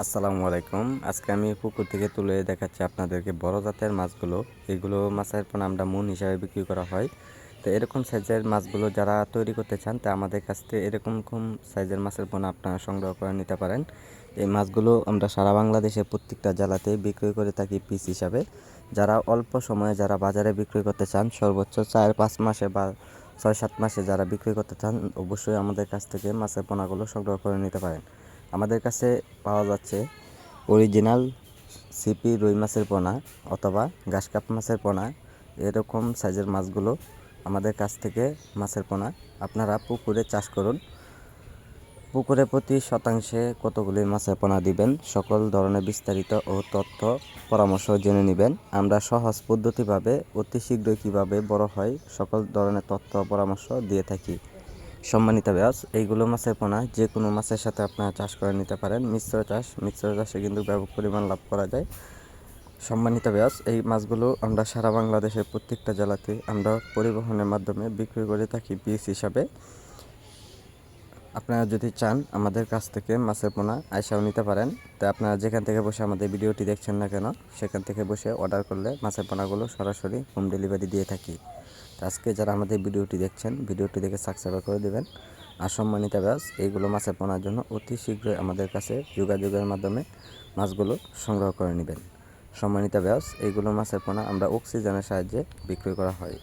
আসসালামু আলাইকুম। আজকে আমি পুকুর থেকে তুলে দেখাচ্ছি আপনাদেরকে বড় জাতের মাছগুলো। এগুলো মাছের পোনা আমরা মন হিসাবে বিক্রি করা হয়। তো এরকম সাইজের মাছগুলো যারা তৈরি করতে চান তা আমাদের কাছ থেকে এরকম সাইজের মাছের পোনা আপনারা সংগ্রহ করে নিতে পারেন। এই মাছগুলো আমরা সারা বাংলাদেশের প্রত্যেকটা জেলাতে বিক্রি করে থাকি পিস হিসাবে। যারা অল্প সময়ে যারা বাজারে বিক্রি করতে চান সর্বোচ্চ 4-5 মাসে বা 6-7 মাসে যারা বিক্রি করতে চান অবশ্যই আমাদের কাছ থেকে মাছের পোনাগুলো সংগ্রহ করে নিতে পারেন। আমাদের কাছে পাওয়া যাচ্ছে অরিজিনাল সিপি রুই মাছের পোনা অথবা ঘাসকাপ মাছের পোনা। এরকম সাইজের মাছগুলো আমাদের কাছ থেকে মাছের পোনা আপনারা পুকুরে চাষ করুন। পুকুরে প্রতি শতাংশে কতগুলি মাছের পোনা দিবেন সকল ধরনের বিস্তারিত ও তথ্য পরামর্শ জেনে নেবেন। আমরা সহজ পদ্ধতিভাবে অতি শীঘ্রই কীভাবে বড় হয় সকল ধরনের তথ্য পরামর্শ দিয়ে থাকি। সম্মানিত ব্যাস, এইগুলো মাছের পোনা যে কোনো মাছের সাথে আপনারা চাষ করে নিতে পারেন। মিশ্র চাষে কিন্তু ব্যাপক পরিমাণ লাভ করা যায়। সম্মানিত ব্যাস, এই মাছগুলো আমরা সারা বাংলাদেশের প্রত্যেকটা জেলাতে আমরা পরিবহনের মাধ্যমে বিক্রি করে থাকি পিস হিসাবে। আপনারা যদি চান আমাদের কাছ থেকে মাছের পোনা আইসাও নিতে পারেন। তো আপনারা যেখান থেকে বসে আমাদের ভিডিওটি দেখছেন না কেন সেখান থেকে বসে অর্ডার করলে মাছের পোনাগুলো সরাসরি হোম ডেলিভারি দিয়ে থাকি। আজকে যারা আমাদের ভিডিওটি দেখছেন ভিডিওটি দেখে সাবস্ক্রাইব করে দেবেন। আর সম্মানিত ব্যাস, এইগুলো মাছের পোনার জন্য অতি শীঘ্রই আমাদের কাছে যোগাযোগের মাধ্যমে মাছগুলো সংগ্রহ করে নেবেন। সম্মানিত ব্যাস, এইগুলো মাছের পোনা আমরা অক্সিজেনের সাহায্যে বিক্রি করা হয়।